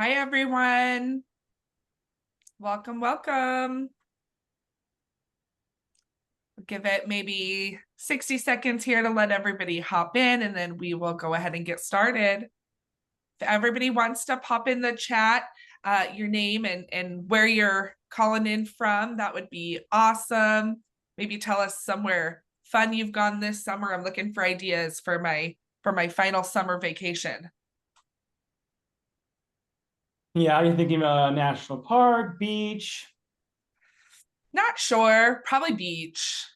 Hi, everyone. Welcome, welcome. Give it maybe 60 seconds here to let everybody hop in, and then we will go ahead and get started. If everybody wants to pop in the chat, your name and where you're calling in from, that would be awesome. Maybe tell us somewhere fun you've gone this summer. I'm looking for ideas for my final summer vacation. Yeah, are you thinking about a national park, beach? Not sure. Probably beach.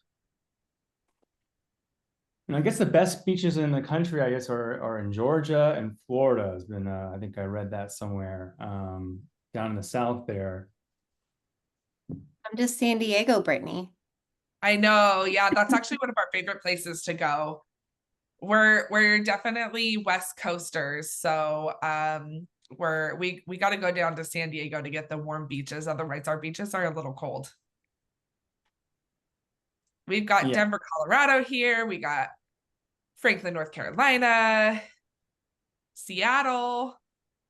I guess the best beaches in the country, I guess, are in Georgia and Florida. Has been, I think I read that somewhere down in the south there. I'm just San Diego, Brittany. I know. Yeah, that's actually one of our favorite places to go. We're definitely West Coasters, so we got to go down to San Diego to get the warm beaches. Otherwise, our beaches are a little cold. We've got Yeah, Denver, Colorado here. We got Franklin, North Carolina, Seattle.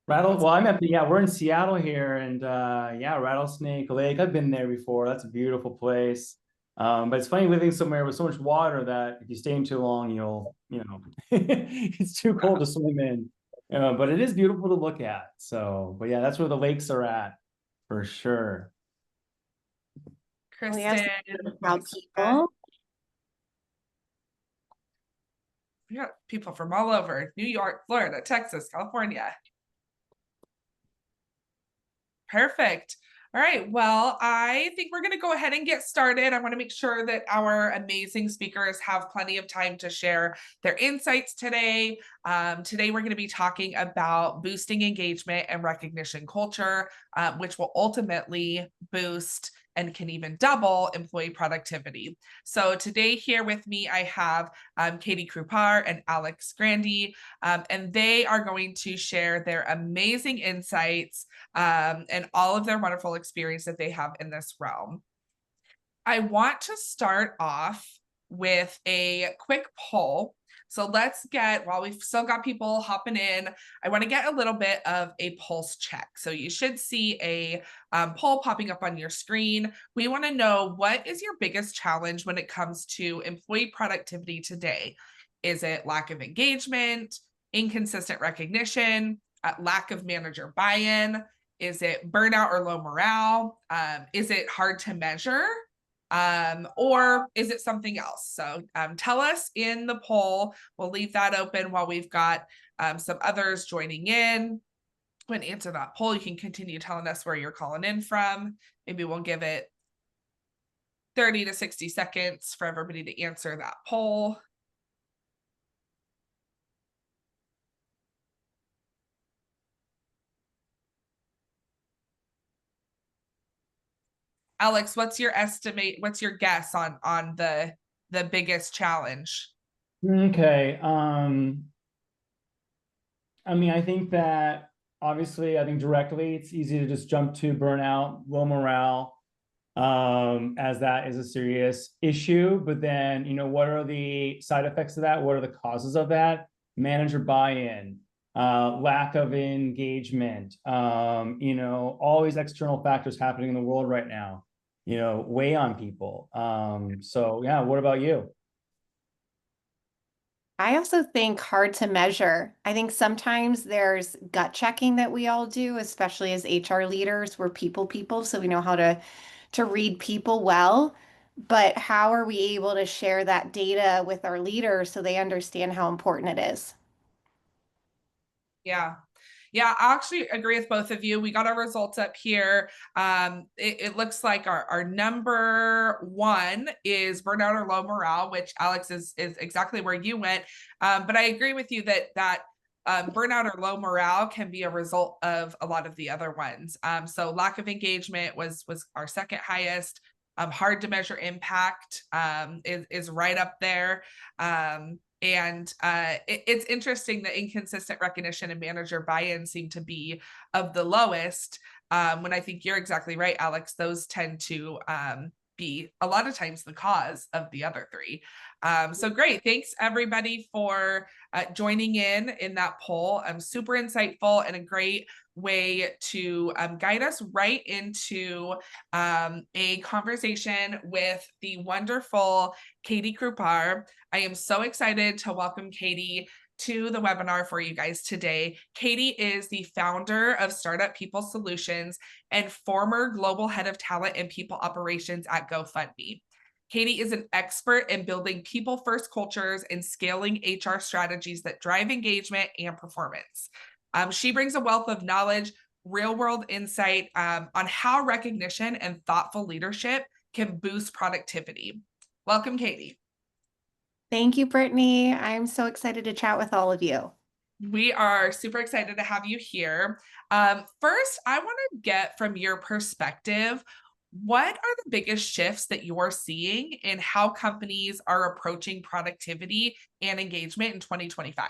Well, we're in Seattle here, and yeah, Rattlesnake Lake. I've been there before. That's a beautiful place. But it's funny living somewhere with so much water that if you stay in too long, it's too cold to swim in. But it is beautiful to look at. So, but yeah, that's where the lakes are at for sure. We have Kristen. some proud people. We got people from all over New York, Florida, Texas, California. Perfect. All right. Well, I think we're going to go ahead and get started. I want to make sure that our amazing speakers have plenty of time to share their insights today. Today, we're going to be talking about boosting engagement and recognition culture, which will ultimately boost and can even double employee productivity. So today here with me, I have Katie Krupar and Alex Grande, and they are going to share their amazing insights and all of their wonderful experience that they have in this realm. I want to start off with a quick poll. So let's get, while we've still got people hopping in, I want to get a little bit of a pulse check. So you should see a poll popping up on your screen. We want to know, what is your biggest challenge when it comes to employee productivity today? Is it lack of engagement, inconsistent recognition, lack of manager buy-in? Is it burnout or low morale? Is it hard to measure? Or is it something else? So tell us in the poll. We'll leave that open while we've got some others joining in. When answer that poll, you can continue telling us where you're calling in from. Maybe we'll give it 30 to 60 seconds for everybody to answer that poll. Alex, what's your estimate? What's your guess on the biggest challenge? Okay. I mean, I think that obviously, I think directly it's easy to just jump to burnout, low morale, as that is a serious issue. But then, what are the side effects of that? What are the causes of that? Manager buy-in, lack of engagement, all these external factors happening in the world right now, weigh on people. So yeah, what about you? I also think hard to measure. I think sometimes there's gut checking that we all do, especially as HR leaders. We're people, so we know how to read people well. But how are we able to share that data with our leaders so they understand how important it is? Yeah. Yeah, I actually agree with both of you. We got our results up here. It looks like our number one is burnout or low morale, which Alex is exactly where you went. But I agree with you that burnout or low morale can be a result of a lot of the other ones. So lack of engagement was our second highest. Hard to measure impact is right up there. And it's interesting that inconsistent recognition and manager buy-in seem to be of the lowest. When I think you're exactly right, Alex, those tend to be a lot of times the cause of the other three. So great. Thanks everybody for joining in that poll. Super insightful and a great way to guide us right into a conversation with the wonderful Katie Krupar. I am so excited to welcome Katie to the webinar for you guys today. Katie is the founder of Startup People Solutions and former global head of talent and people operations at GoFundMe. Katie is an expert in building people-first cultures and scaling HR strategies that drive engagement and performance. She brings a wealth of knowledge, real-world insight on how recognition and thoughtful leadership can boost productivity. Welcome, Katie. Thank you, Brittany. I'm so excited to chat with all of you. We are super excited to have you here. First, I want to get from your perspective, what are the biggest shifts that you're seeing in how companies are approaching productivity and engagement in 2025?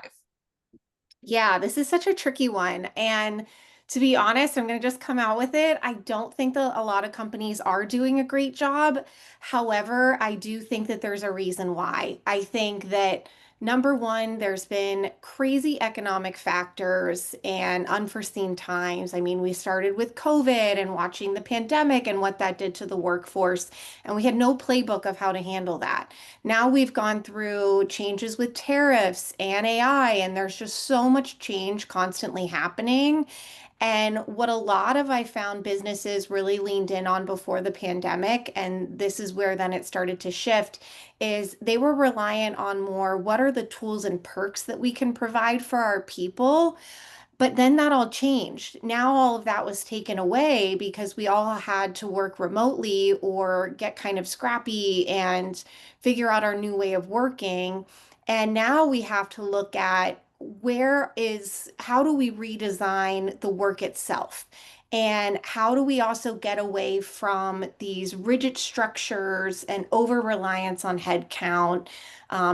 Yeah, this is such a tricky one. And to be honest, I'm going to just come out with it. I don't think that a lot of companies are doing a great job. However, I do think that there's a reason why. I think that number one, there's been crazy economic factors and unforeseen times. I mean, we started with COVID and watching the pandemic and what that did to the workforce, and we had no playbook of how to handle that. Now we've gone through changes with tariffs and AI, and there's just so much change constantly happening. And what a lot of I found businesses really leaned in on before the pandemic, and this is where then it started to shift, is they were reliant on more what are the tools and perks that we can provide for our people. But then that all changed. Now all of that was taken away because we all had to work remotely or get kind of scrappy and figure out our new way of working. And now we have to look at how do we redesign the work itself? And how do we also get away from these rigid structures and over reliance on headcount?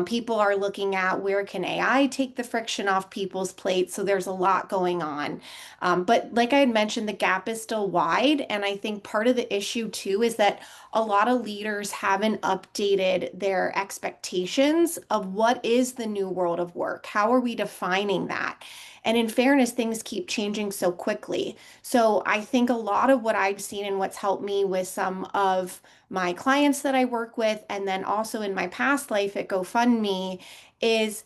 People are looking at where can AI take the friction off people's plates. So there's a lot going on. But like I had mentioned, the gap is still wide. And I think part of the issue too is that a lot of leaders haven't updated their expectations of what is the new world of work. How are we defining that? And in fairness, things keep changing so quickly. So I think a lot of what I've seen and what's helped me with some of my clients that I work with, and then also in my past life at GoFundMe, is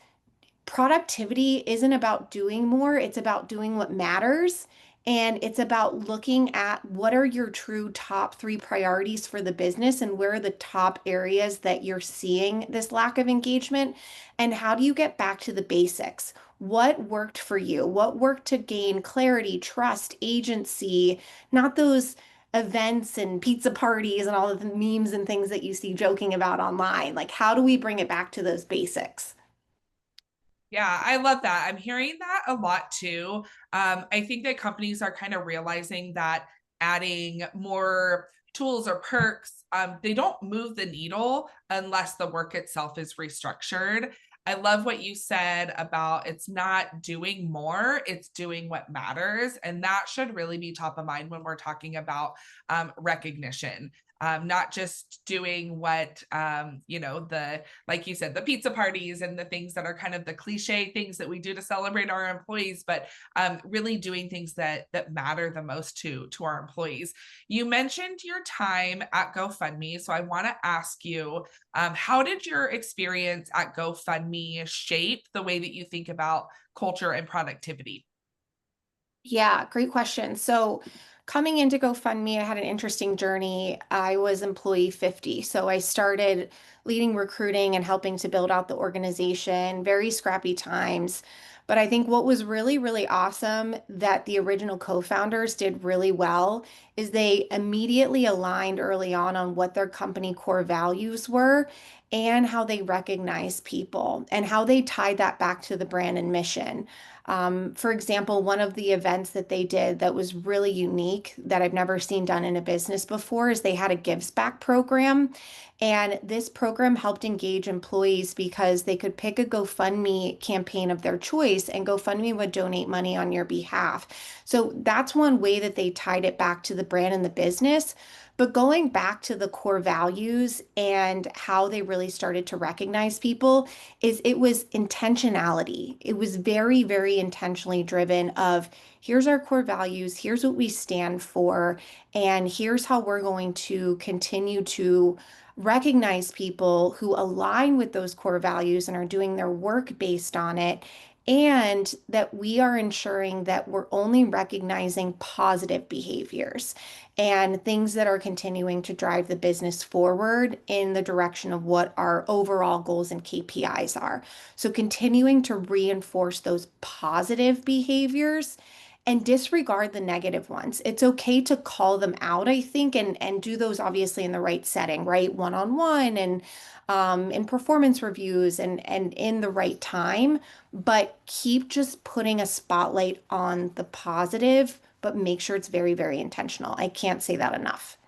productivity isn't about doing more, it's about doing what matters. And it's about looking at what are your true top three priorities for the business and where are the top areas that you're seeing this lack of engagement, and how do you get back to the basics? What worked for you? What worked to gain clarity, trust, agency, not those events and pizza parties and all of the memes and things that you see joking about online. Like, how do we bring it back to those basics? Yeah, I love that. I'm hearing that a lot too. I think that companies are kind of realizing that adding more tools or perks, they don't move the needle unless the work itself is restructured. I love what you said about it's not doing more, it's doing what matters. And that should really be top of mind when we're talking about recognition. Not just doing what, like you said, the pizza parties and the things that are kind of the cliche things that we do to celebrate our employees, but really doing things that matter the most to our employees. You mentioned your time at GoFundMe, so I want to ask you, how did your experience at GoFundMe shape the way that you think about culture and productivity? Yeah, great question. So, coming into GoFundMe, I had an interesting journey. I was employee 50. So, I started leading recruiting and helping to build out the organization, very scrappy times. But I think what was really, really awesome that the original co-founders did really well is they immediately aligned early on what their company core values were and how they recognize people and how they tied that back to the brand and mission. For example, one of the events that they did that was really unique that I've never seen done in a business before is they had a gives back program. And this program helped engage employees because they could pick a GoFundMe campaign of their choice and GoFundMe would donate money on your behalf. So that's one way that they tied it back to the brand and the business. But going back to the core values and how they really started to recognize people is it was intentionality. It was very, very intentionally driven of here's our core values, here's what we stand for, and here's how we're going to continue to recognize people who align with those core values and are doing their work based on it. And that we are ensuring that we're only recognizing positive behaviors and things that are continuing to drive the business forward in the direction of what our overall goals and KPIs are. So continuing to reinforce those positive behaviors and disregard the negative ones. It's okay to call them out, I think, and do those obviously in the right setting, right? One-on-one and in performance reviews and in the right time, but keep just putting a spotlight on the positive, but make sure it's very, very intentional. I can't say that enough.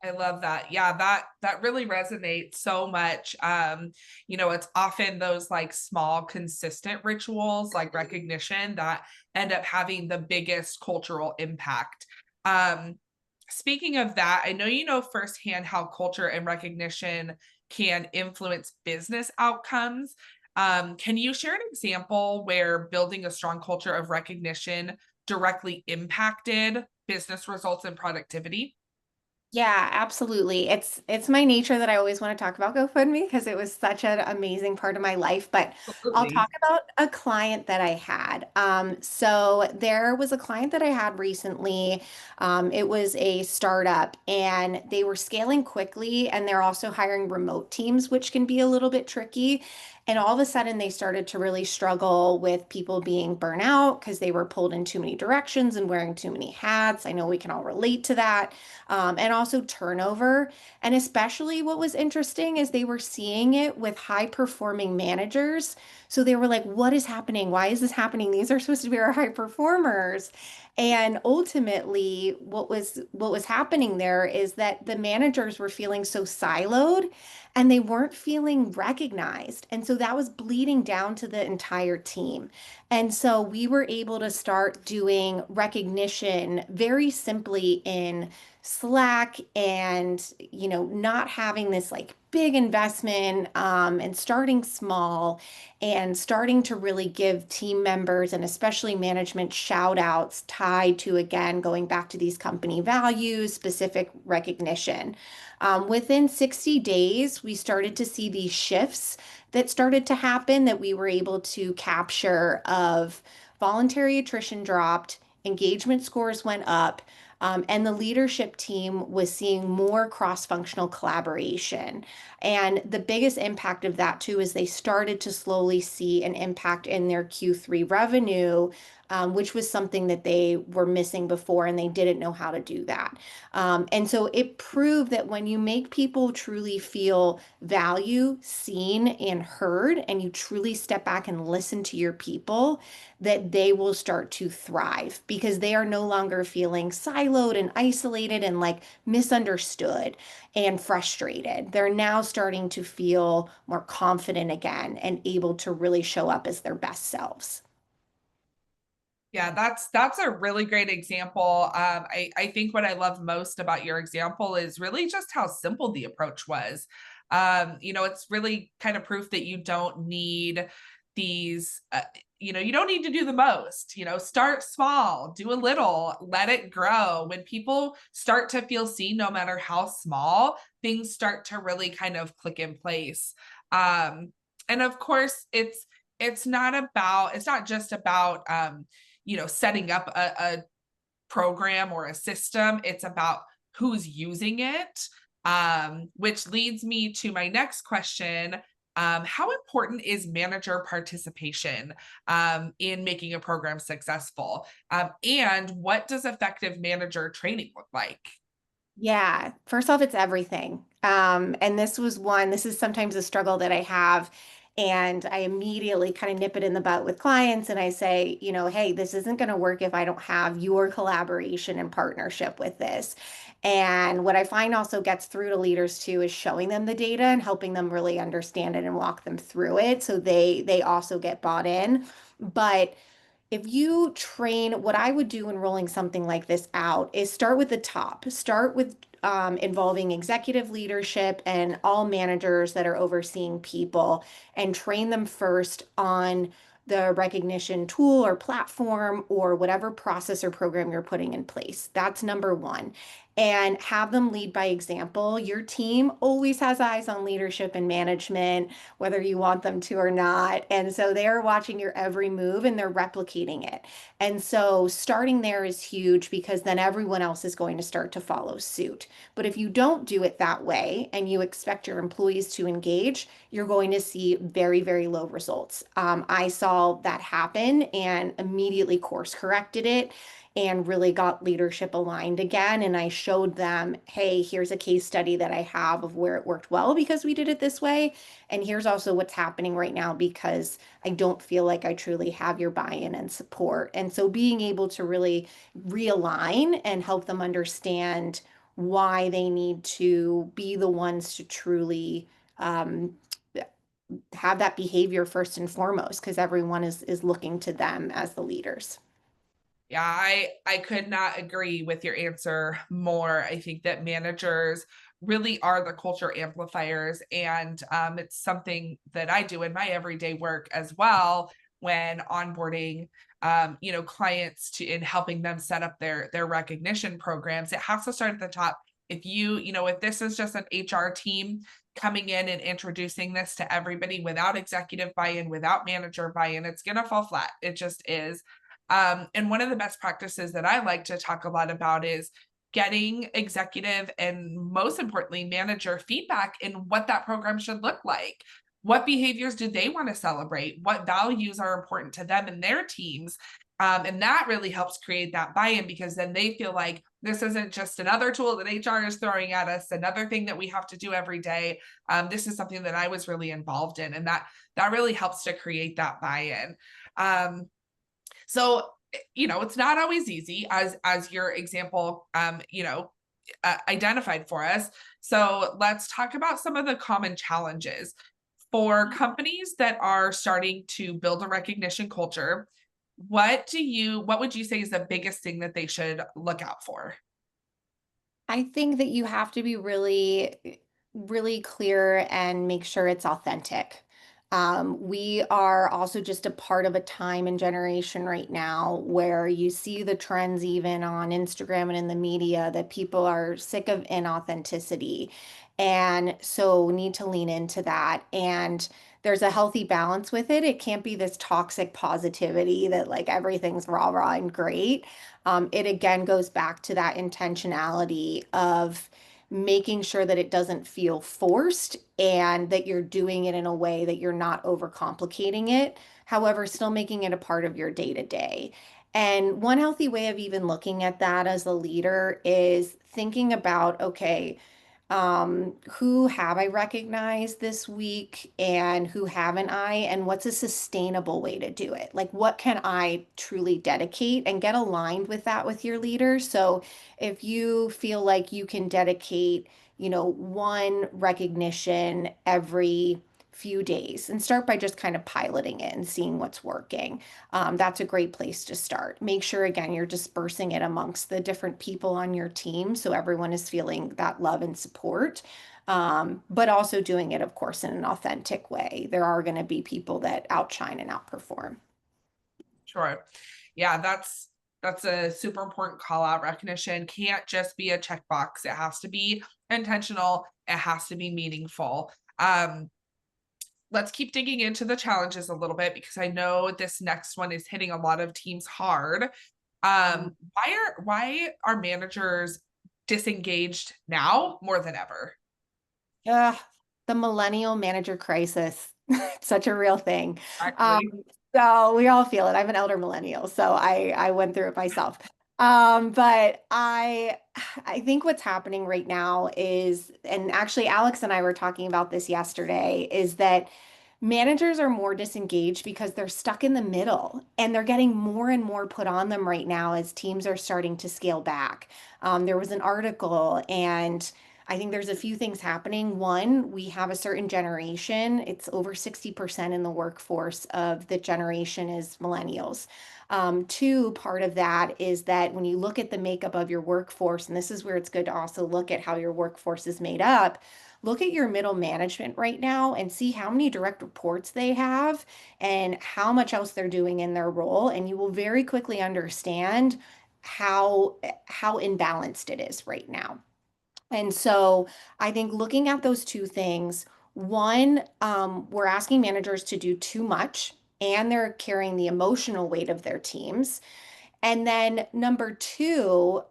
I love that. Yeah, that really resonates so much. It's often those like small, consistent rituals like recognition that end up having the biggest cultural impact. Um, Speaking of that, I know you know firsthand how culture and recognition can influence business outcomes. Can you share an example where building a strong culture of recognition directly impacted business results and productivity? Yeah, absolutely. It's my nature that I always want to talk about GoFundMe because it was such an amazing part of my life. But I'll talk Absolutely. about a client that I had. So there was a client that I had recently. It was a startup and they were scaling quickly and they're also hiring remote teams, which can be a little bit tricky. And all of a sudden, they started to really struggle with people being burnout because they were pulled in too many directions and wearing too many hats. I know we can all relate to that, and also turnover. And especially what was interesting is they were seeing it with high performing managers. So they were like, what is happening? Why is this happening? These are supposed to be our high performers. And ultimately, what was happening there is that the managers were feeling so siloed and they weren't feeling recognized. And so that was bleeding down to the entire team. And so we were able to start doing recognition very simply in Slack and, not having this like big investment, and starting small and starting to really give team members and especially management shout outs tied to, again, going back to these company values, specific recognition. Within 60 days, we started to see these shifts that started to happen that we were able to capture of voluntary attrition dropped, engagement scores went up, and the leadership team was seeing more cross-functional collaboration. And the biggest impact of that too is they started to slowly see an impact in their Q3 revenue, which was something that they were missing before, and they didn't know how to do that. And so it proved that when you make people truly feel value, seen, and heard, and you truly step back and listen to your people, that they will start to thrive because they are no longer feeling siloed and isolated and like misunderstood and frustrated. They're now starting to feel more confident again and able to really show up as their best selves. Yeah, that's a really great example. I think what I love most about your example is really just how simple the approach was. It's really kind of proof that you don't need these, you don't need to do the most. Start small, do a little, let it grow. When people start to feel seen, no matter how small, things start to really kind of click in place. And of course, it's not just about setting up a program or a system. It's about who's using it, which leads me to my next question. How important is manager participation in making a program successful? And what does effective manager training look like? Yeah, first off, it's everything. And this is sometimes a struggle that I have. And I immediately kind of nip it in the butt with clients and I say, hey, this isn't going to work if I don't have your collaboration and partnership with this. And what I find also gets through to leaders too is showing them the data and helping them really understand it and walk them through it so they also get bought in. But if you train, what I would do in rolling something like this out is start with the top. Start with involving executive leadership and all managers that are overseeing people, and train them first on the recognition tool or platform or whatever process or program you're putting in place. That's number one. And have them lead by example. Your team always has eyes on leadership and management, whether you want them to or not. And so they're watching your every move and they're replicating it. And so starting there is huge because then everyone else is going to start to follow suit. But if you don't do it that way and you expect your employees to engage, you're going to see very, very low results. I saw that happen and immediately course corrected it and really got leadership aligned again. And I showed them, hey, here's a case study that I have of where it worked well because we did it this way. And here's also what's happening right now because I don't feel like I truly have your buy-in and support. And so being able to really realign and help them understand why they need to be the ones to truly um, have that behavior first and foremost, because everyone is looking to them as the leaders. Yeah, I could not agree with your answer more. I think that managers really are the culture amplifiers, and it's something that I do in my everyday work as well when onboarding, clients to in helping them set up their recognition programs. It has to start at the top. If this is just an HR team coming in and introducing this to everybody without executive buy-in, without manager buy-in, it's gonna fall flat. It just is. And one of the best practices that I like to talk a lot about is getting executive and most importantly, manager feedback in what that program should look like. What behaviors do they want to celebrate? What values are important to them and their teams? And that really helps create that buy-in because then they feel like this isn't just another tool that HR is throwing at us, another thing that we have to do every day. This is something that I was really involved in, and that really helps to create that buy-in. So, it's not always easy as your example, identified for us. So let's talk about some of the common challenges for companies that are starting to build a recognition culture. What would you say is the biggest thing that they should look out for? I think that you have to be really, really clear and make sure it's authentic. We are also just a part of a time and generation right now where you see the trends even on Instagram and in the media that people are sick of inauthenticity. And so need to lean into that. And there's a healthy balance with it. It can't be this toxic positivity that like everything's rah rah and great. It again goes back to that intentionality of making sure that it doesn't feel forced and that you're doing it in a way that you're not overcomplicating it, however, still making it a part of your day to day. And one healthy way of even looking at that as a leader is thinking about, okay, who have I recognized this week and who haven't I, and what's a sustainable way to do it? Like, what can I truly dedicate and get aligned with that with your leaders? So, if you feel like you can dedicate, one recognition every few days and start by just kind of piloting it and seeing what's working. That's a great place to start. Make sure, again, you're dispersing it amongst the different people on your team so everyone is feeling that love and support. But also doing it, of course, in an authentic way. There are going to be people that outshine and outperform. Sure. Yeah, that's a super important call out. Recognition can't just be a checkbox. It has to be intentional. It has to be meaningful. Let's keep digging into the challenges a little bit because I know this next one is hitting a lot of teams hard. Why are managers disengaged now more than ever? Yeah, the millennial manager crisis. It's such a real thing. Um, Exactly. so we all feel it. I'm an elder millennial, so I went through it myself. But I think what's happening right now is, and actually Alex and I were talking about this yesterday, is that managers are more disengaged because they're stuck in the middle and they're getting more and more put on them right now as teams are starting to scale back. There was an article and I think there's a few things happening. One, we have a certain generation, it's over 60% in the workforce of the generation is millennials. Two, part of that is that when you look at the makeup of your workforce, and this is where it's good to also look at how your workforce is made up, look at your middle management right now and see how many direct reports they have and how much else they're doing in their role. And you will very quickly understand how imbalanced it is right now. And so I think looking at those two things, one, we're asking managers to do too much and they're carrying the emotional weight of their teams. And then number two,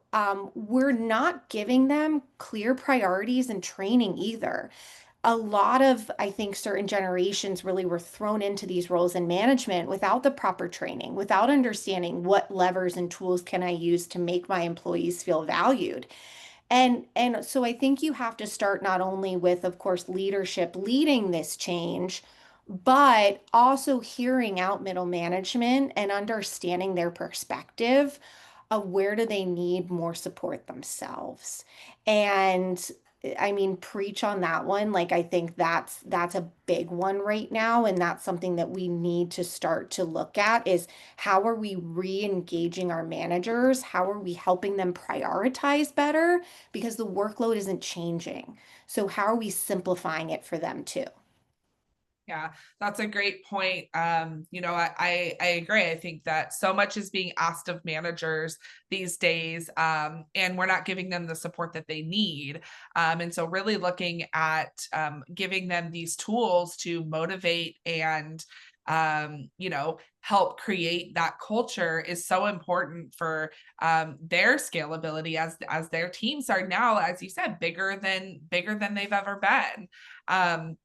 we're not giving them clear priorities and training either. A lot of, I think, certain generations really were thrown into these roles in management without the proper training, without understanding what levers and tools can I use to make my employees feel valued. And so I think you have to start not only with, of course, leadership leading this change, but also hearing out middle management and understanding their perspective of where do they need more support themselves. And I mean, preach on that one. Like I think that's a big one right now, and that's something that we need to start to look at is how are we re-engaging our managers? How are we helping them prioritize better? Because the workload isn't changing. So how are we simplifying it for them too? Yeah, that's a great point. I agree. I think that so much is being asked of managers these days, and we're not giving them the support that they need. And so really looking at giving them these tools to motivate and help create that culture is so important for their scalability as their teams are now, as you said, bigger than they've ever been.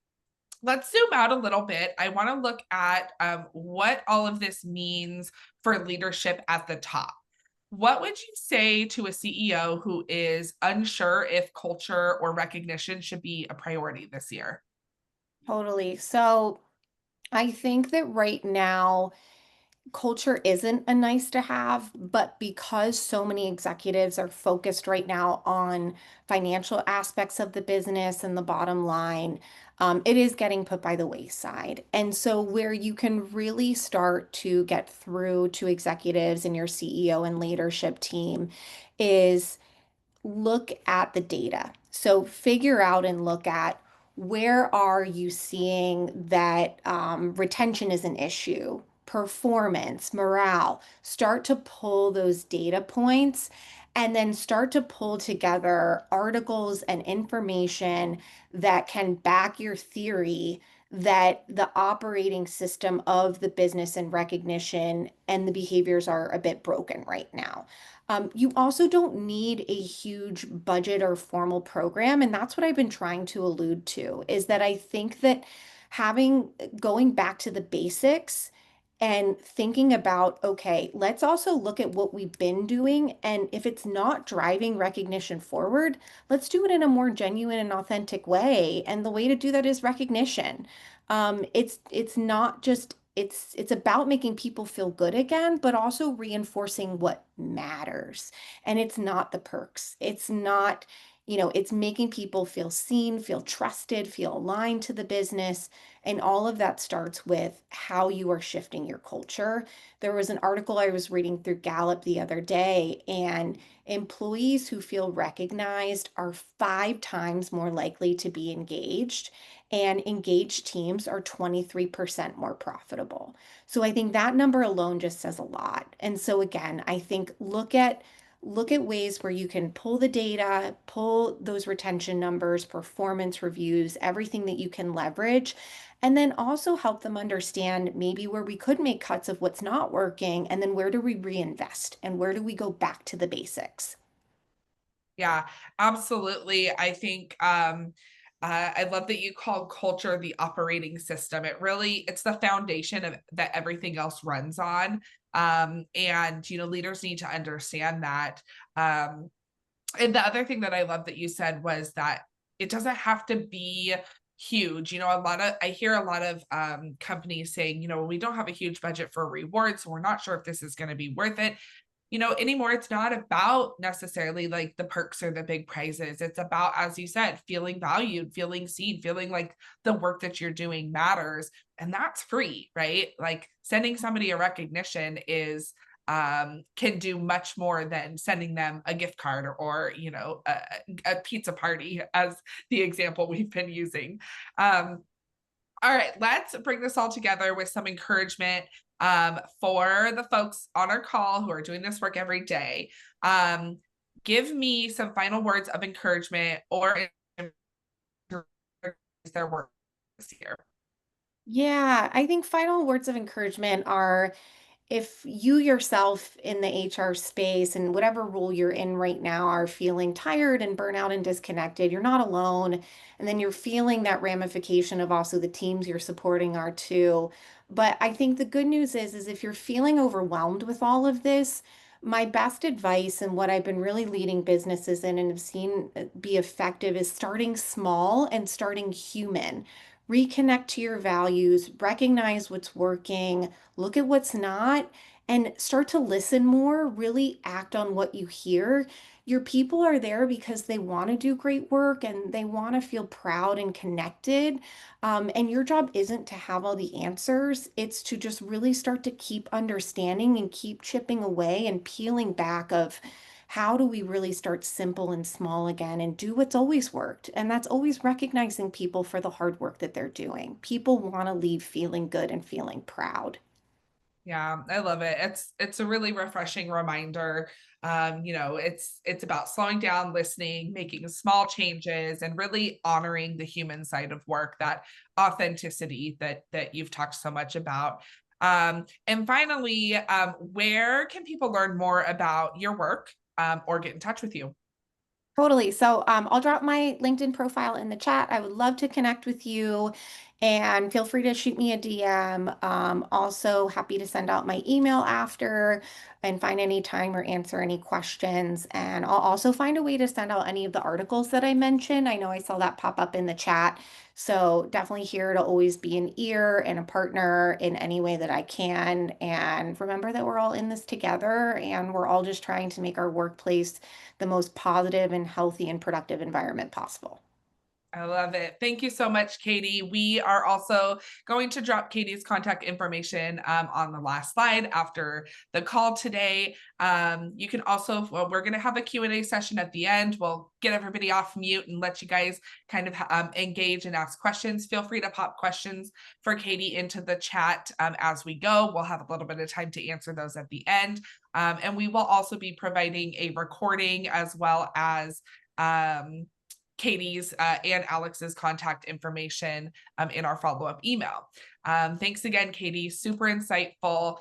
Let's zoom out a little bit. I want to look at what all of this means for leadership at the top. What would you say to a CEO who is unsure if culture or recognition should be a priority this year? Totally. So I think that right now, culture isn't a nice to have, but because so many executives are focused right now on financial aspects of the business and the bottom line, it is getting put by the wayside. And so, where you can really start to get through to executives and your CEO and leadership team is look at the data. So figure out and look at where are you seeing that retention is an issue, performance, morale. Start to pull those data points and then start to pull together articles and information that can back your theory that the operating system of the business and recognition and the behaviors are a bit broken right now. You also don't need a huge budget or formal program. And that's what I've been trying to allude to is that I think that having going back to the basics and thinking about, okay, let's also look at what we've been doing. And if it's not driving recognition forward, let's do it in a more genuine and authentic way. And the way to do that is recognition. It's not just it's about making people feel good again, but also reinforcing what matters. And it's not the perks. It's not, it's making people feel seen, feel trusted, feel aligned to the business. And all of that starts with how you are shifting your culture. There was an article I was reading through Gallup the other day, and employees who feel recognized are 5 times more likely to be engaged, and engaged teams are 23% more profitable. So I think that number alone just says a lot. And so again, I think look at ways where you can pull the data, pull those retention numbers, performance reviews, everything that you can leverage, and then also help them understand maybe where we could make cuts of what's not working, and then where do we reinvest and where do we go back to the basics. Yeah, absolutely. I think I love that you call culture the operating system. It's the foundation of that everything else runs on. And leaders need to understand that. And the other thing that I love that you said was that it doesn't have to be huge. I hear a lot of companies saying, we don't have a huge budget for rewards, so we're not sure if this is going to be worth it. anymore, it's not about necessarily like the perks or the big prizes. It's about, as you said, feeling valued, feeling seen, feeling like the work that you're doing matters. And that's free, right? Like sending somebody a recognition is can do much more than sending them a gift card or a pizza party, as the example we've been using. All right, let's bring this all together with some encouragement for the folks on our call who are doing this work every day. Give me some final words of encouragement or their work this year. Yeah, I think final words of encouragement are, if you yourself in the HR space and whatever role you're in right now are feeling tired and burnout and disconnected, you're not alone. And then you're feeling that ramification of also the teams you're supporting are too. But I think the good news is if you're feeling overwhelmed with all of this, my best advice and what I've been really leading businesses in and have seen be effective is starting small and starting human. Reconnect to your values, recognize what's working, look at what's not, and start to listen more, really act on what you hear. Your people are there because they want to do great work and they want to feel proud and connected. And your job isn't to have all the answers, it's to just really start to keep understanding and keep chipping away and peeling back of how do we really start simple and small again and do what's always worked? And that's always recognizing people for the hard work that they're doing. People want to leave feeling good and feeling proud. Yeah, I love it. It's a really refreshing reminder. It's about slowing down, listening, making small changes, and really honoring the human side of work, that authenticity that you've talked so much about. And finally, where can people learn more about your work or get in touch with you? Totally. So I'll drop my LinkedIn profile in the chat. I would love to connect with you and feel free to shoot me a DM. Also happy to send out my email after and find any time or answer any questions. And I'll also find a way to send out any of the articles that I mentioned. I know I saw that pop up in the chat. So definitely here to always be an ear and a partner in any way that I can. And remember that we're all in this together and we're all just trying to make our workplace the most positive and healthy and productive environment possible. I love it. Thank you so much, Katie. We are also going to drop Katie's contact information on the last slide after the call today. You can also, we're going to have a Q&A session at the end. We'll get everybody off mute and let you guys kind of engage and ask questions. Feel free to pop questions for Katie into the chat as we go. We'll have a little bit of time to answer those at the end. And we will also be providing a recording as well as Katie's and Alex's contact information in our follow-up email. Thanks again, Katie. Super insightful.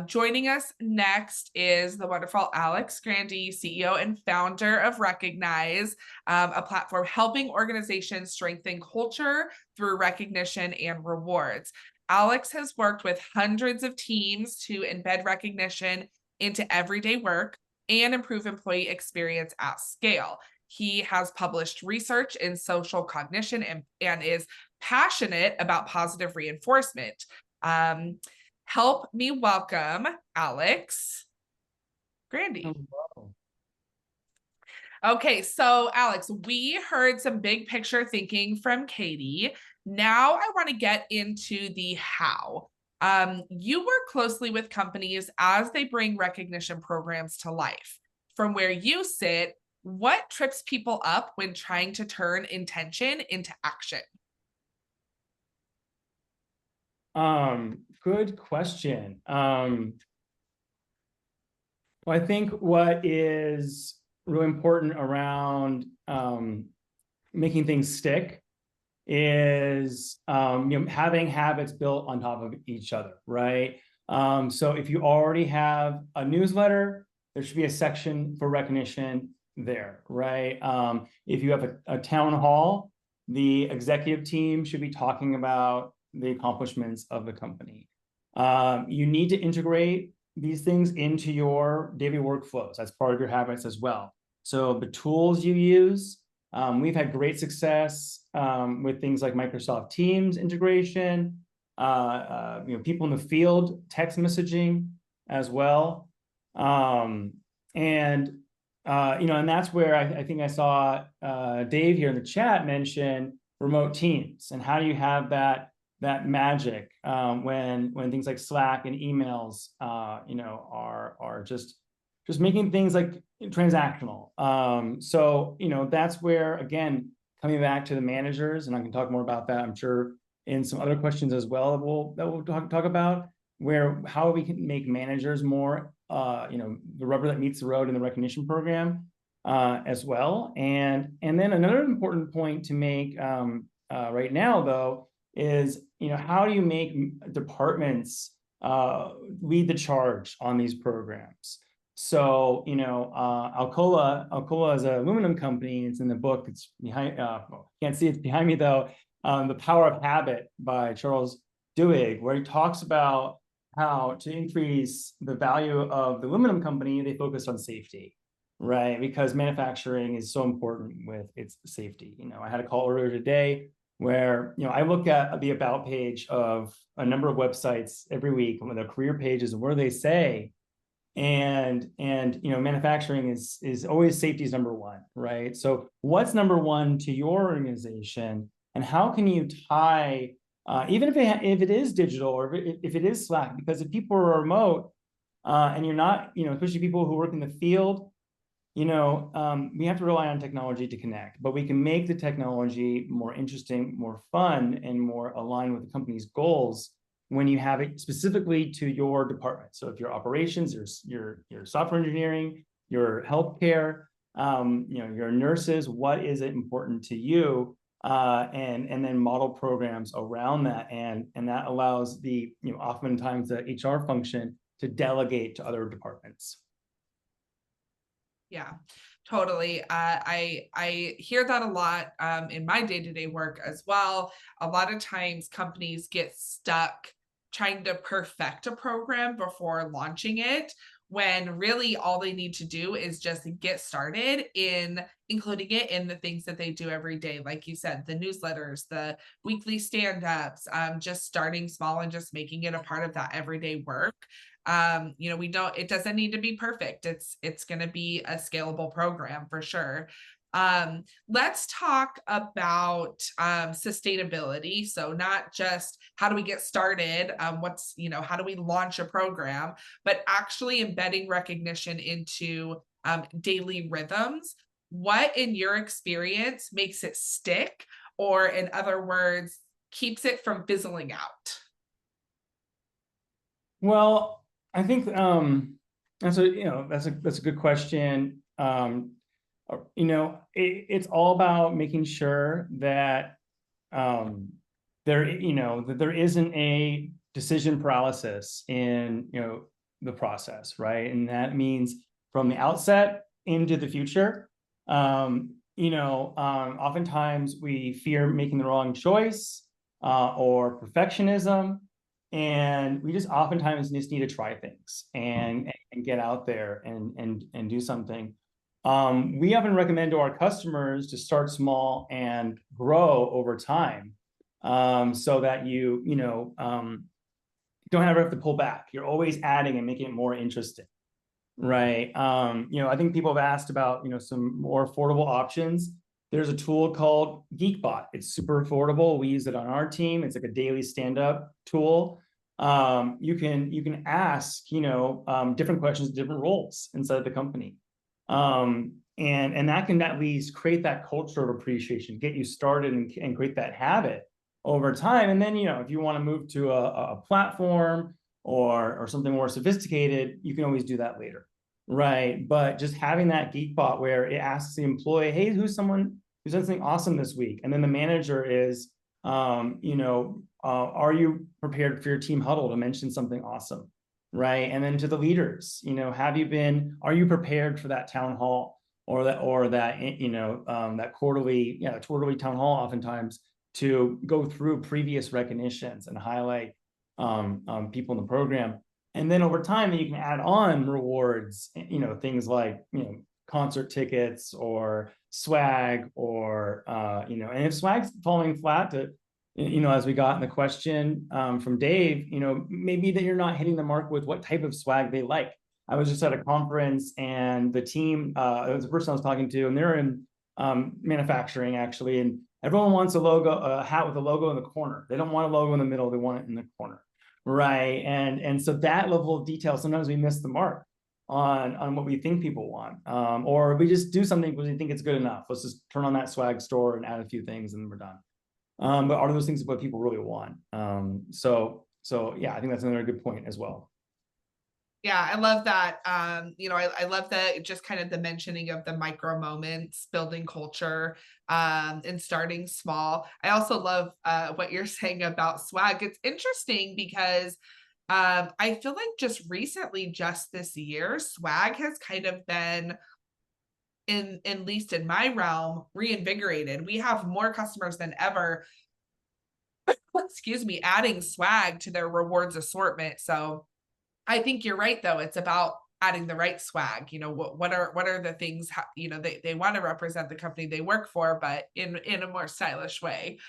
Joining us next is the wonderful Alex Grande, CEO and founder of Recognize, a platform helping organizations strengthen culture through recognition and rewards. Alex has worked with hundreds of teams to embed recognition into everyday work and improve employee experience at scale. He has published research in social cognition and is passionate about positive reinforcement. Help me welcome Alex Grande. Hello. Okay, so Alex, we heard some big picture thinking from Katie. Now I want to get into the how. You work closely with companies as they bring recognition programs to life. From where you sit, what trips people up when trying to turn intention into action? Good question. Well, I think what is really important around making things stick is having habits built on top of each other, right? So if you already have a newsletter, there should be a section for recognition there, right? If you have a town hall, the executive team should be talking about the accomplishments of the company. You need to integrate these things into your daily workflows as part of your habits as well. So the tools you use, we've had great success with things like Microsoft Teams integration, people in the field, text messaging as well. And and that's where I think I saw Dave here in the chat mention remote teams, and how do you have that magic when things like Slack and emails are just making things like transactional. So that's where, again, coming back to the managers, and I can talk more about that, I'm sure, in some other questions as well that we'll talk about, where how we can make managers more the rubber that meets the road in the recognition program as well. And then another important point to make right now, though, is how do you make departments lead the charge on these programs? So Alcoa is an aluminum company. It's in the book. It's behind. Can't see it behind me though. The Power of Habit by Charles Duhigg, where he talks about how to increase the value of the aluminum company. They focused on safety, right? Because manufacturing is so important with its safety. I had a call earlier today where I look at the about page of a number of websites every week, with their career pages, and where they say, and manufacturing is always safety is number one, right? So what's number one to your organization, and how can you tie, even if it is digital, or if it is Slack, because if people are remote and you're not, especially people who work in the field, we have to rely on technology to connect, but we can make the technology more interesting, more fun, and more aligned with the company's goals when you have it specifically to your department. So if your operations, your software engineering, your healthcare, your nurses, what is it important to you? And then model programs around that, and that allows the oftentimes the HR function to delegate to other departments. Yeah, totally. I hear that a lot in my day-to-day work as well. A lot of times companies get stuck trying to perfect a program before launching it, when really all they need to do is just get started in including it in the things that they do every day. Like you said, the newsletters, the weekly stand-ups, just starting small and just making it a part of that everyday work. It doesn't need to be perfect. It's going to be a scalable program for sure. Let's talk about sustainability. So not just how do we get started, how do we launch a program, but actually embedding recognition into daily rhythms. What, in your experience, makes it stick, or in other words, keeps it from fizzling out? Well, I think that's a good question. It's all about making sure that there isn't a decision paralysis in the process, right? And that means from the outset into the future. Oftentimes we fear making the wrong choice or perfectionism. And we just oftentimes just need to try things and get out there and do something. We often recommend to our customers to start small and grow over time, so that you don't ever have to pull back. You're always adding and making it more interesting, right? I think people have asked about some more affordable options. There's a tool called Geekbot. It's super affordable. We use it on our team. It's like a daily stand-up tool. You can ask different questions, different roles inside the company, and that can at least create that culture of appreciation, get you started, and create that habit over time. And then if you want to move to a platform or something more sophisticated, you can always do that later, right? But just having that Geekbot where it asks the employee, hey, who's someone who's done something awesome this week? And then the manager is, are you prepared for your team huddle to mention something awesome, right? And then to the leaders, are you prepared for that town hall or that quarterly town hall, oftentimes, to go through previous recognitions and highlight people in the program. And then over time, you can add on rewards, things like, concert tickets or swag, or, and if swag's falling flat, as we got in the question from Dave, maybe that you're not hitting the mark with what type of swag they like. I was just at a conference, and the team, it was the person I was talking to, and they're in manufacturing actually, and everyone wants a hat with a logo in the corner. They don't want a logo in the middle, they want it in the corner, right? And so that level of detail, sometimes we miss the mark on what we think people want, or we just do something because we think it's good enough. Let's just turn on that swag store and add a few things and we're done. But are those things what people really want? So yeah, I think that's another good point as well. Yeah, I love that. I love that, just kind of the mentioning of the micro moments, building culture, and starting small. I also love what you're saying about swag. It's interesting because I feel like just recently, just this year, swag has kind of been, in at least in my realm, reinvigorated. We have more customers than ever, excuse me, adding swag to their rewards assortment. So I think you're right, though. It's about adding the right swag. What are the things, they want to represent the company they work for, but in a more stylish way.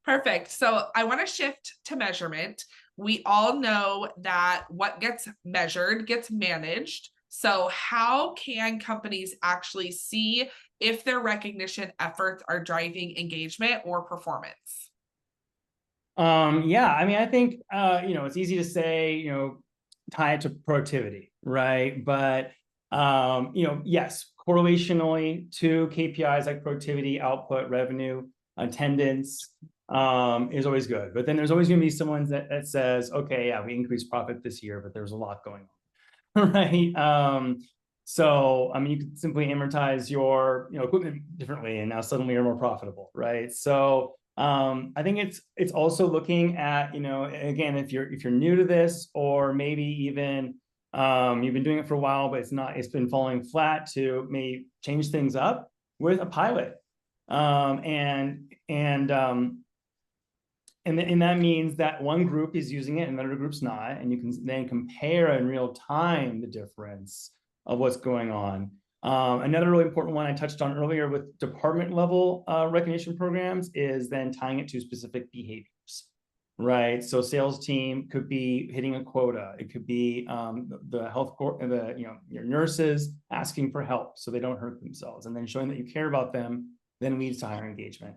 Perfect. So I want to shift to measurement. We all know that what gets measured gets managed. So how can companies actually see if their recognition efforts are driving engagement or performance? Yeah, I mean, I think, it's easy to say, tie it to productivity, right? But, yes, correlationally to KPIs like productivity, output, revenue, attendance, is always good. But then there's always going to be someone that says, okay, yeah, we increased profit this year, but there's a lot going on, right? So, I mean, you could simply amortize your, equipment differently, and now suddenly you're more profitable, right? So, I think it's also looking at, again, if you're new to this, or maybe even you've been doing it for a while, but it's been falling flat, to maybe change things up with a pilot. And that means that one group is using it and another group's not, and you can then compare in real time the difference of what's going on. Another really important one I touched on earlier with department level recognition programs is then tying it to specific behaviors, right? So sales team could be hitting a quota. It could be the your nurses asking for help so they don't hurt themselves, and then showing that you care about them then leads to higher engagement.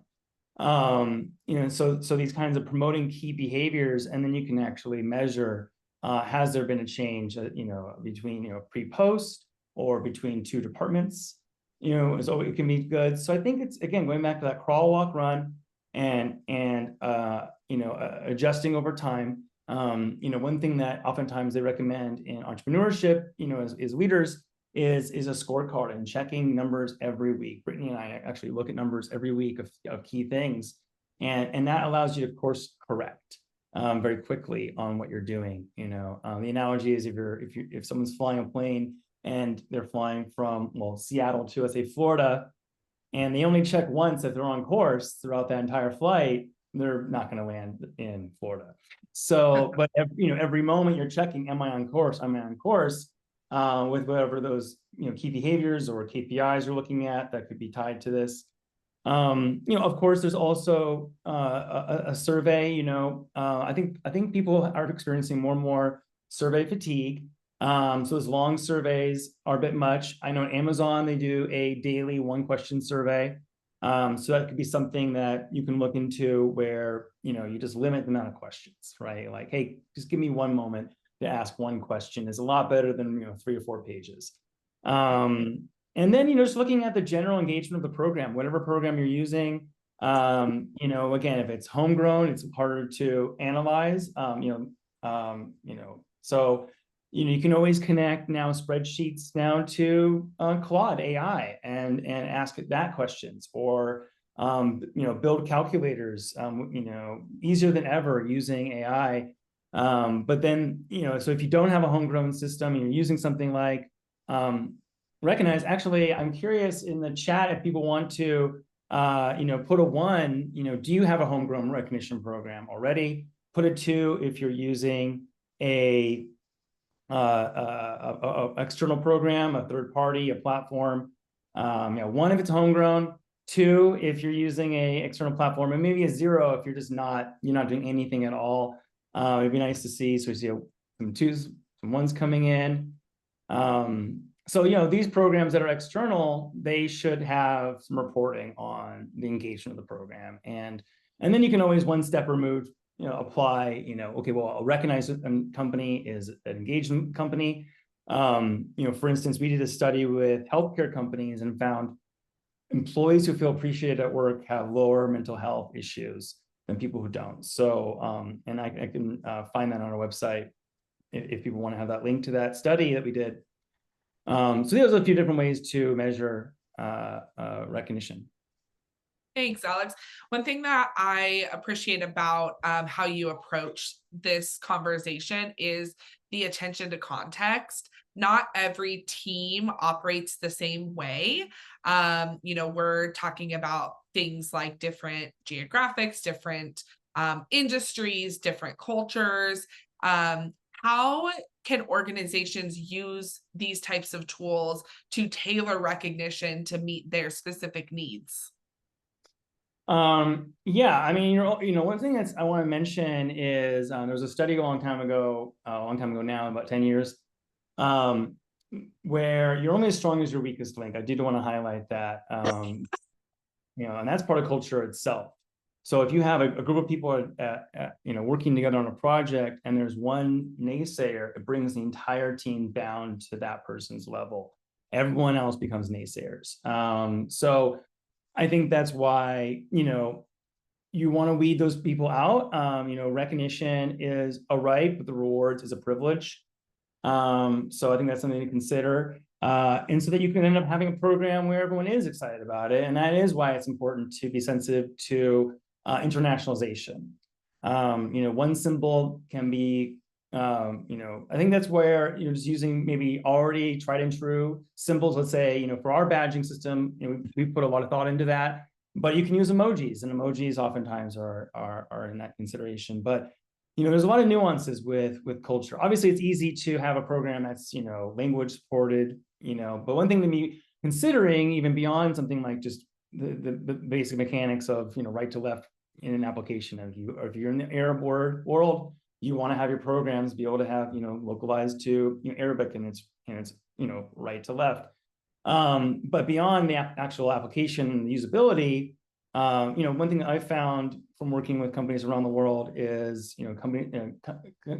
So these kinds of promoting key behaviors, and then you can actually measure, has there been a change, between, pre-post, or between two departments, so it can be good. So I think it's, again, going back to that crawl, walk, run, and adjusting over time. One thing that oftentimes they recommend in entrepreneurship, as leaders, is a scorecard and checking numbers every week. Brittany and I actually look at numbers every week of key things, and that allows you to course correct very quickly on what you're doing. The analogy is, if someone's flying a plane and they're flying from, Seattle to, let's say, Florida, and they only check once if they're on course throughout that entire flight, they're not going to land in Florida. So, but every moment you're checking, am I on course? Am I on course? With whatever those key behaviors or KPIs you're looking at that could be tied to this. Of course, there's also a survey. I think people are experiencing more and more survey fatigue. So those long surveys are a bit much. I know at Amazon they do a daily 1-question survey. So that could be something that you can look into, where you just limit the amount of questions, right? Like, hey, just give me one moment to ask one question is a lot better than 3 or 4 pages. And then just looking at the general engagement of the program, whatever program you're using. Again, if it's homegrown, it's harder to analyze. So you can always connect now spreadsheets now to Claude AI and ask it that questions, or build calculators, easier than ever using AI. But then, so if you don't have a homegrown system and you're using something like Recognize, actually, I'm curious in the chat if people want to, put a 1, do you have a homegrown recognition program already? Put a 2 if you're using a external program, a third party, a platform. 1 if it's homegrown, 2 if you're using a external platform, and maybe a 0 if you're not doing anything at all. It'd be nice to see. So we see some 2s, some 1s coming in. So, you know, these programs that are external, they should have some reporting on the engagement of the program. And then you can always one step removed, you know, apply, you know, okay, well, a recognized company is an engagement company. You know, for instance, we did a study with healthcare companies and found employees who feel appreciated at work have lower mental health issues than people who don't. So, and I can find that on our website if people want to have that link to that study that we did. So there's a few different ways to measure recognition. Thanks, Alex. One thing that I appreciate about how you approach this conversation is the attention to context. Not every team operates the same way. You know, we're talking about things like different geographics, different industries, different cultures. How can organizations use these types of tools to tailor recognition to meet their specific needs? Yeah, I mean, you know, one thing that's I want to mention is there was a study a long time ago now, about 10 years, where you're only as strong as your weakest link. I did want to highlight that, you know, and that's part of culture itself. So if you have a group of people you know, working together on a project and there's one naysayer, it brings the entire team down to that person's level. Everyone else becomes naysayers. So I think that's why, you know, you want to weed those people out. You know, recognition is a right, but the rewards is a privilege. So I think that's something to consider. And so that you can end up having a program where everyone is excited about it. And that is why it's important to be sensitive to internationalization. You know, one symbol can be, you know, I think that's where you're just using maybe already tried and true symbols. Let's say, you know, for our badging system, you know, we put a lot of thought into that, but you can use emojis, and emojis oftentimes are in that consideration. But you know, there's a lot of nuances with culture. Obviously, it's easy to have a program that's, you know, language supported, you know, but one thing to be considering, even beyond something like just the basic mechanics of, you know, right to left in an application, if you're in the Arab world, you want to have your programs be able to have, you know, localized to, you know, Arabic and it's you know, right to left. But beyond the actual application and the usability, you know, one thing that I found from working with companies around the world is, you know,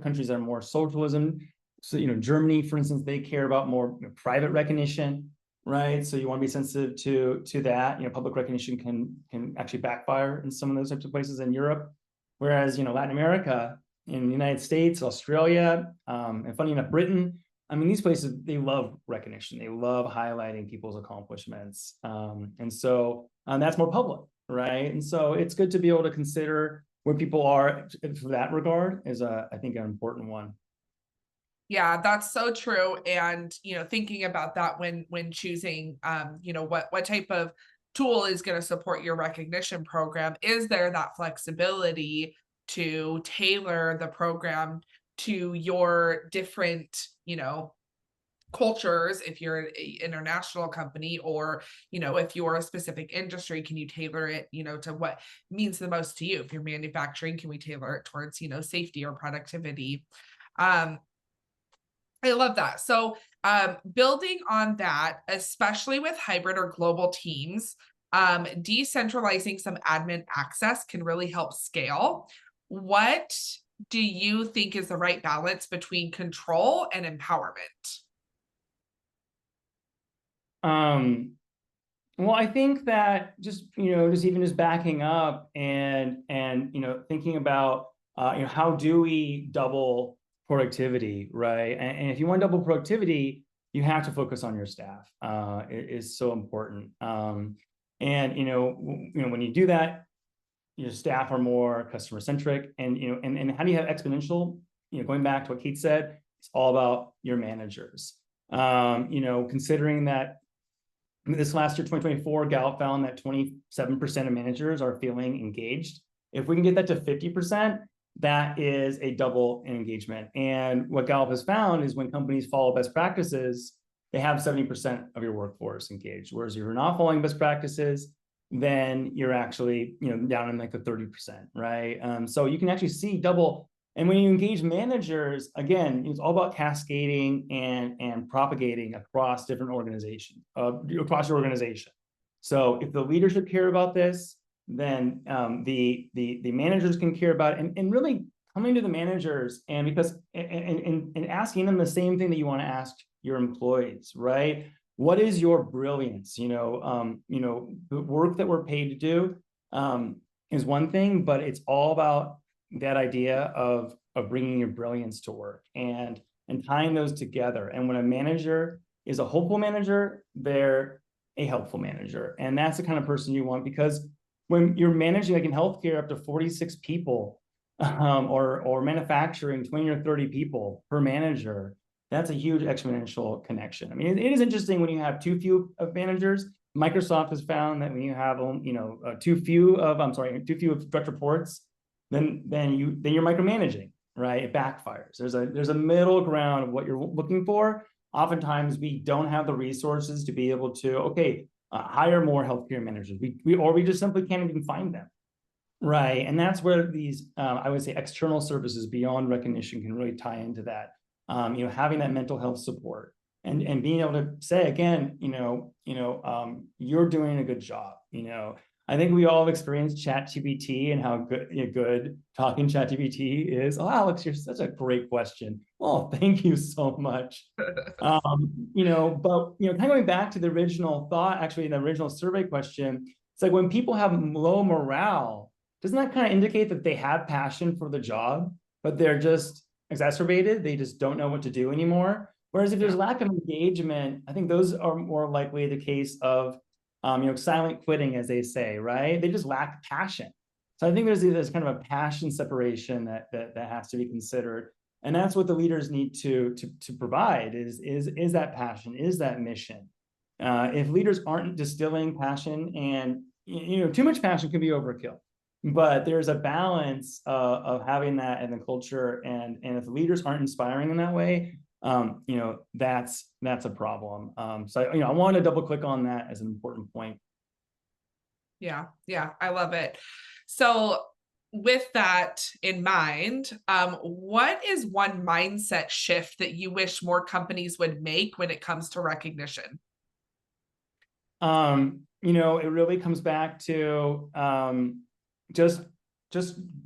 countries that are more socialism. So, you know, Germany, for instance, they care about more, you know, private recognition, right? So you want to be sensitive to that. You know, public recognition can actually backfire in some of those types of places in Europe, whereas, you know, Latin America, in the United States, Australia, and funny enough, Britain. I mean, these places, they love recognition. They love highlighting people's accomplishments. And so that's more public, right? And so it's good to be able to consider where people are for that regard is, I think, an important one. Yeah, that's so true. And, you know, thinking about that when choosing, you know, what type of tool is going to support your recognition program, is there that flexibility to tailor the program to your different, you know, cultures? If you're an international company, or, you know, if you're a specific industry, can you tailor it, you know, to what means the most to you? If you're manufacturing, can we tailor it towards, you know, safety or productivity? I love that. So, building on that, especially with hybrid or global teams, decentralizing some admin access can really help scale. What do you think is the right balance between control and empowerment? Well, I think that just, you know, just backing up and you know, thinking about, you know, how do we double productivity, right? And if you want double productivity, you have to focus on your staff. It is so important. And you know, when you do that, your staff are more customer centric, and you know, and how do you have exponential? You know, going back to what Kate said, it's all about your managers. You know, considering that this last year, 2024, Gallup found that 27% of managers are feeling engaged. If we can get that to 50%, that is a double engagement. And what Gallup has found is when companies follow best practices, they have 70% of your workforce engaged. Whereas if you're not following best practices, then you're actually, you know, down in like the 30%, right? So you can actually see double And when you engage managers, again, it's all about cascading and propagating across different organizations, across your organization. So if the leadership care about this, then the managers can care about it, and really coming to the managers and asking them the same thing that you want to ask your employees, right? What is your brilliance? The work that we're paid to do is one thing, but it's all about that idea of bringing your brilliance to work and tying those together. And when a manager is a hopeful manager, they're a helpful manager. And that's the kind of person you want, because when you're managing, like in healthcare, up to 46 people, or manufacturing 20 or 30 people per manager, that's a huge exponential connection. I mean, it is interesting when you have too few of managers. Microsoft has found that when you have too few of direct reports, then you're micromanaging, right? It backfires. There's a middle ground of what you're looking for. Oftentimes we don't have the resources to be able to hire more healthcare managers. We just simply can't even find them, right? And that's where these I would say external services beyond recognition can really tie into that. Having that mental health support and being able to say again, you're doing a good job. I think we all have experienced ChatGPT and how good talking ChatGPT is. Oh, Alex, you're such a great question. Oh, thank you so much. But kind of going back to the original thought, actually, the original survey question, it's like when people have low morale, doesn't that kind of indicate that they have passion for the job, but they're just exacerbated? They just don't know what to do anymore. Whereas if there's lack of engagement, I think those are more likely the case of silent quitting, as they say, right? They just lack passion. So I think there's kind of a passion separation that has to be considered. And that's what the leaders need to provide is that passion, is that mission. If leaders aren't distilling passion, and too much passion can be overkill, but there's a balance of having that in the culture, and if leaders aren't inspiring in that way, that's a problem. So I want to double click on that as an important point. Yeah, I love it. So with that in mind, what is one mindset shift that you wish more companies would make when it comes to recognition? It really comes back to just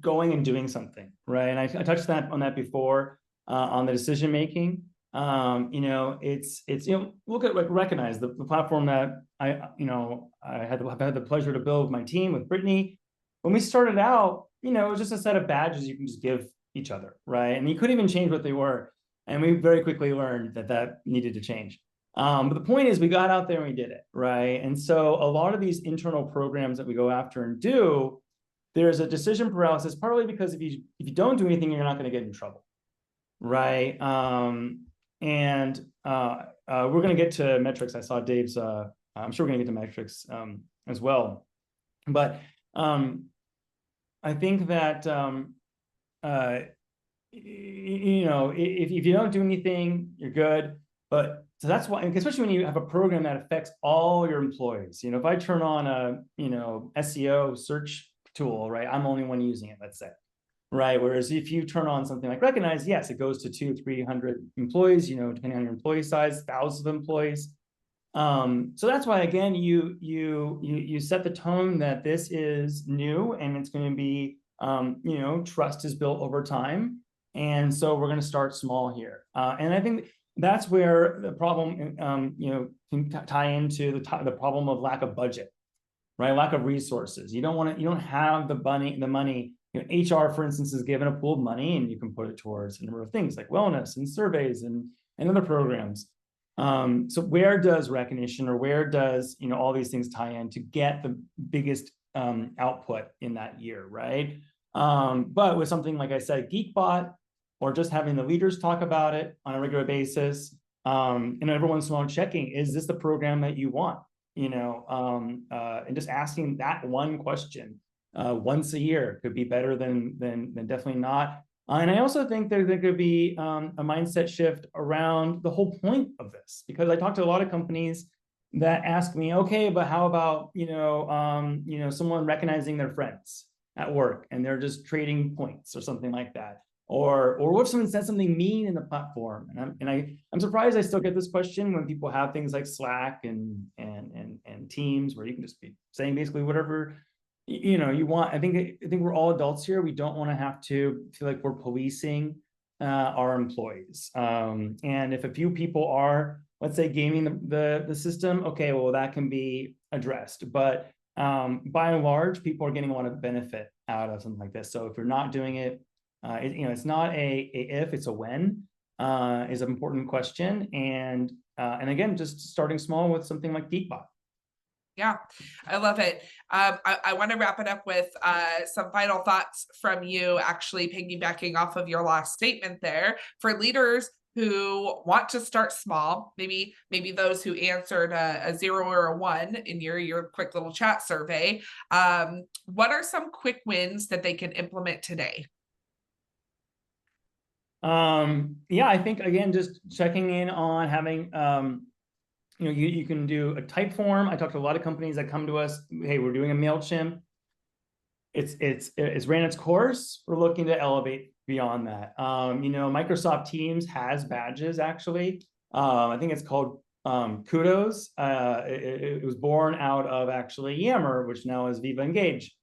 going and doing something, right? And I touched on that before on the decision making. It's look at recognize the platform that I had the pleasure to build with my team with Brittany. When we started out, it was just a set of badges you can just give each other, right? And you couldn't even change what they were. And we very quickly learned that needed to change. But the point is we got out there and we did it, right? And so a lot of these internal programs that we go after and do, there's a decision paralysis, partly because if you don't do anything, you're not going to get in trouble, right? And we're going to get to metrics. I saw Dave's, I'm sure we're going to get to metrics as well. But I think that, if you don't do anything, you're good. But so that's why, especially when you have a program that affects all your employees, if I turn on a, SEO search tool, right, I'm the only one using it, let's say. Right. Whereas if you turn on something like Recognize, yes, it goes to 200-300 employees, depending on your employee size, thousands of employees. So that's why, again, you set the tone that this is new and it's going to be, trust is built over time. And so we're going to start small here. And I think that's where the problem, can tie into the problem of lack of budget, right? Lack of resources. You don't have the money. HR, for instance, is given a pool of money and you can put it towards a number of things like wellness and surveys and other programs. So where does recognition, or where does, all these things tie in to get the biggest output in that year, right? But with something like I said, Geekbot, or just having the leaders talk about it on a regular basis, and every once in a while checking, is this the program that you want? And just asking that one question once a year could be better than definitely not. And I also think there could be a mindset shift around the whole point of this, because I talk to a lot of companies that ask me, okay, but how about someone recognizing their friends at work and they're just trading points or something like that. Or what if someone said something mean in the platform? I'm surprised I still get this question when people have things like Slack and Teams, where you can just be saying basically whatever you want. I think we're all adults here. We don't want to have to feel like we're policing our employees. And if a few people are, let's say, gaming the system, okay, well, that can be addressed. But by and large, people are getting a lot of benefit out of something like this. So if you're not doing it, it's not a if, it's a when, is an important question. And again, just starting small with something like Geekbot. Yeah, I love it. I want to wrap it up with some final thoughts from you, actually piggybacking off of your last statement there. For leaders who want to start small, maybe those who answered a 0 or a 1 in your quick little chat survey, what are some quick wins that they can implement today? Yeah, I think, again, just checking in on having, you can do a type form. I talked to a lot of companies that come to us, hey, we're doing a MailChimp. It's ran its course. We're looking to elevate beyond that. Microsoft Teams has badges, actually. I think it's called Kudos. It was born out of actually Yammer, which now is Viva Engage.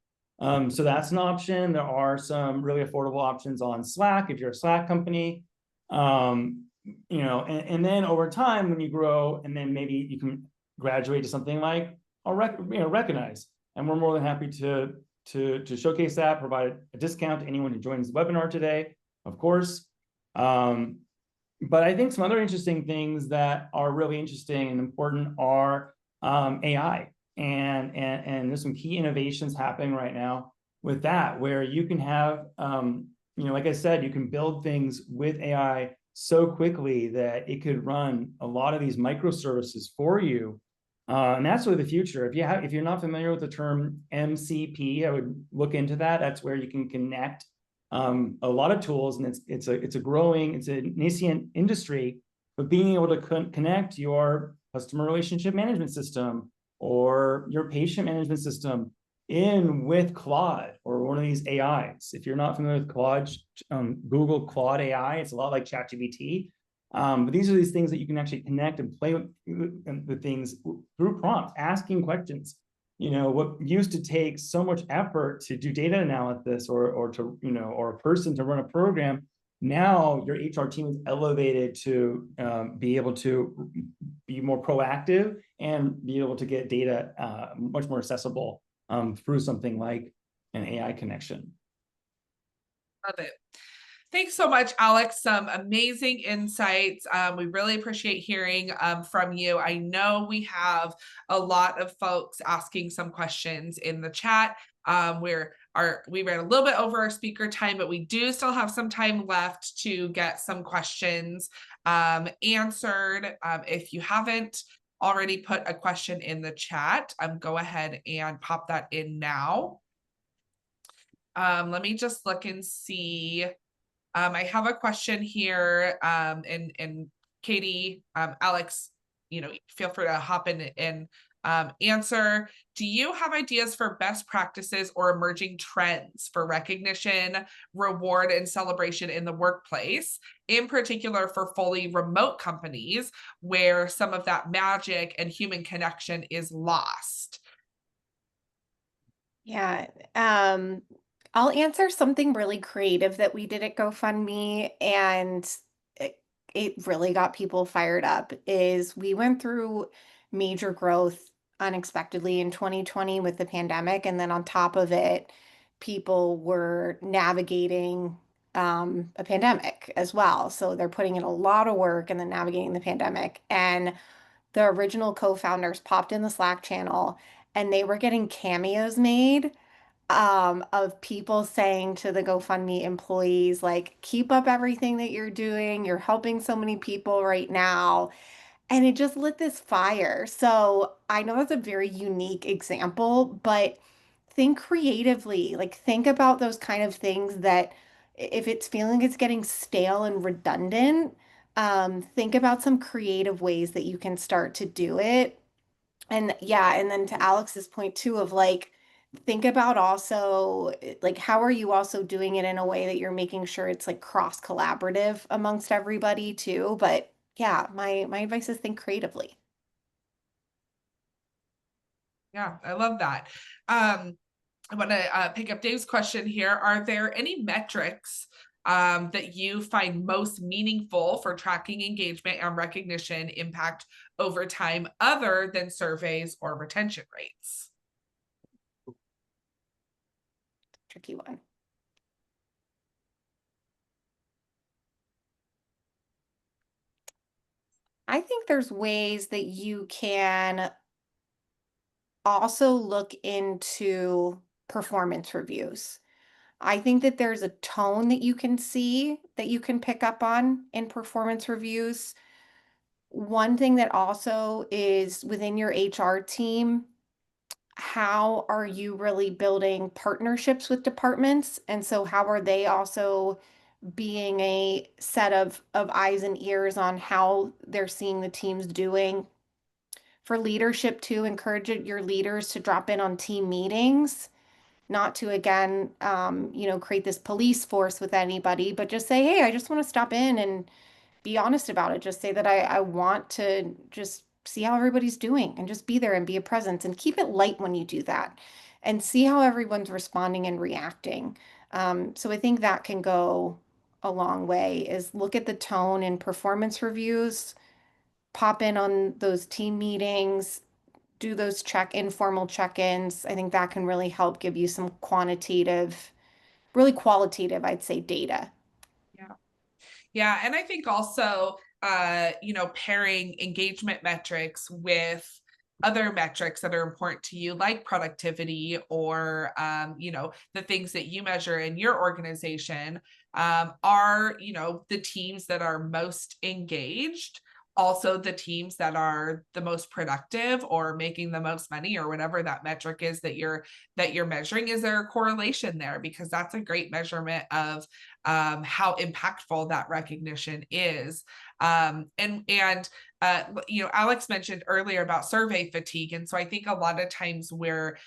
So that's an option. There are some really affordable options on Slack if you're a Slack company. And then over time, when you grow, and then maybe you can graduate to something like Recognize. And we're more than happy to showcase that, provide a discount to anyone who joins the webinar today, of course. But I think some other interesting things that are really interesting and important are AI. And there's some key innovations happening right now with that, where you can have, like I said, you can build things with AI so quickly that it could run a lot of these microservices for you. And that's really the future. If you're not familiar with the term MCP, I would look into that. That's where you can connect a lot of tools, and it's a nascent industry, but being able to connect your customer relationship management system or your patient management system in with Claude or one of these AIs. If you're not familiar with Claude, Google Claude AI. It's a lot like ChatGPT. But these are these things that you can actually connect and play with the things through prompts, asking questions. What used to take so much effort to do data analysis or a person to run a program, now your HR team is elevated to be able to be more proactive and be able to get data much more accessible through something like an AI connection. Love it. Thanks so much, Alex. Some amazing insights. We really appreciate hearing from you. I know we have a lot of folks asking some questions in the chat. We ran a little bit over our speaker time, but we do still have some time left to get some questions answered. If you haven't already put a question in the chat, go ahead and pop that in now. Let me just look and see. I have a question here, and Katie, Alex, feel free to hop in and answer. Do you have ideas for best practices or emerging trends for recognition, reward, and celebration in the workplace, in particular for fully remote companies where some of that magic and human connection is lost? Yeah. I'll answer something really creative that we did at GoFundMe, and it really got people fired up. Is we went through major growth unexpectedly in 2020 with the pandemic, and then on top of it, people were navigating a pandemic as well. So they're putting in a lot of work and then navigating the pandemic. And the original co-founders popped in the Slack channel, and they were getting cameos made of people saying to the GoFundMe employees, like, keep up everything that you're doing. You're helping so many people right now. And it just lit this fire. So I know that's a very unique example, but think creatively. Like, think about those kind of things that if it's feeling it's getting stale and redundant, think about some creative ways that you can start to do it. And yeah, and then to Alex's point too of like, think about also like how are you also doing it in a way that you're making sure it's like cross collaborative amongst everybody too. But yeah, my advice is think creatively. Yeah, I love that. I want to pick up Dave's question here. Are there any metrics that you find most meaningful for tracking engagement and recognition impact over time other than surveys or retention rates? Tricky one. I think there's ways that you can also look into performance reviews. I think that there's a tone that you can see that you can pick up on in performance reviews. One thing that also is within your HR team, how are you really building partnerships with departments? And so how are they also being a set of eyes and ears on how they're seeing the teams doing? For leadership too, encourage your leaders to drop in on team meetings, not to again, create this police force with anybody, but just say, hey, I just want to stop in and be honest about it. Just say that I want to just see how everybody's doing and just be there and be a presence and keep it light when you do that and see how everyone's responding and reacting. So I think that can go a long way is look at the tone in performance reviews, pop in on those team meetings, do those informal check-ins. I think that can really help give you some quantitative, really qualitative, I'd say, data. Yeah. Yeah. And I think also, pairing engagement metrics with other metrics that are important to you, like productivity or, the things that you measure in your organization, are, the teams that are most engaged, also the teams that are the most productive or making the most money or whatever that metric is that you're measuring. Is there a correlation there? Because that's a great measurement of how impactful that recognition is. Alex mentioned earlier about survey fatigue. And so I think a lot of times we're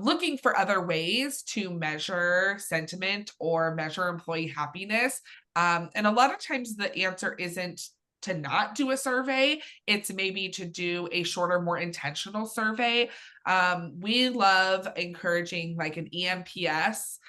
looking for other ways to measure sentiment or measure employee happiness. And a lot of times the answer isn't to not do a survey, it's maybe to do a shorter, more intentional survey. We love encouraging like an EMPS.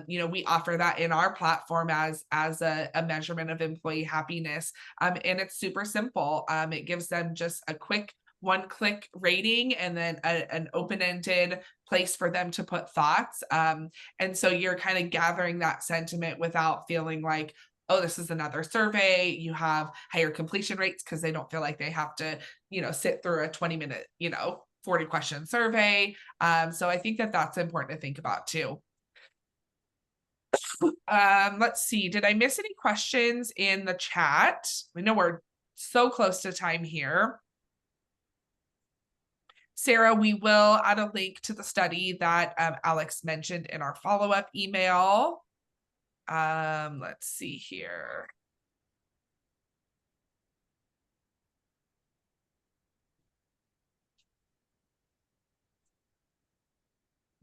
We offer that in our platform as a measurement of employee happiness. And it's super simple. It gives them just a quick one-click rating and then an open-ended place for them to put thoughts. And so you're kind of gathering that sentiment without feeling like, oh, this is another survey. You have higher completion rates because they don't feel like they have to, sit through a 20-minute, 40 question survey. So I think that that's important to think about too. Let's see. Did I miss any questions in the chat? We know we're so close to time here. Sarah, we will add a link to the study that Alex mentioned in our follow-up email. Let's see here.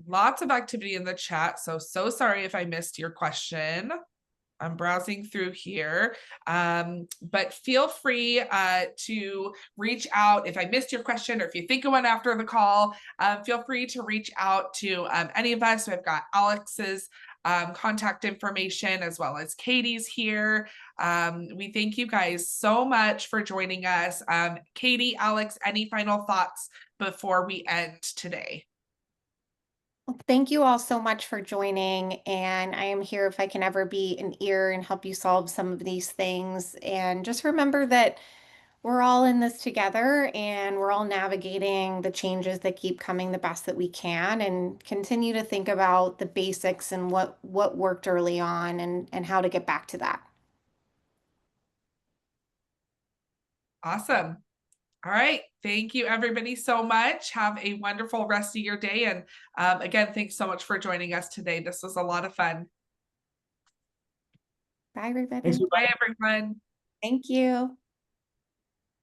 Lots of activity in the chat, so sorry if I missed your question. I'm browsing through here, but feel free to reach out if I missed your question or if you think of one after the call. Feel free to reach out to any of us. We've got Alex's contact information as well as Katie's here. We thank you guys so much for joining us. Katie, Alex, any final thoughts before we end today? Thank you all so much for joining, and I am here if I can ever be an ear and help you solve some of these things. And just remember that we're all in this together and we're all navigating the changes that keep coming the best that we can, and continue to think about the basics and what worked early on and how to get back to that. Awesome. All right. Thank you, everybody, so much. Have a wonderful rest of your day. And again, thanks so much for joining us today. This was a lot of fun. Bye, everybody. Thanks, Bye, everyone. Thank you.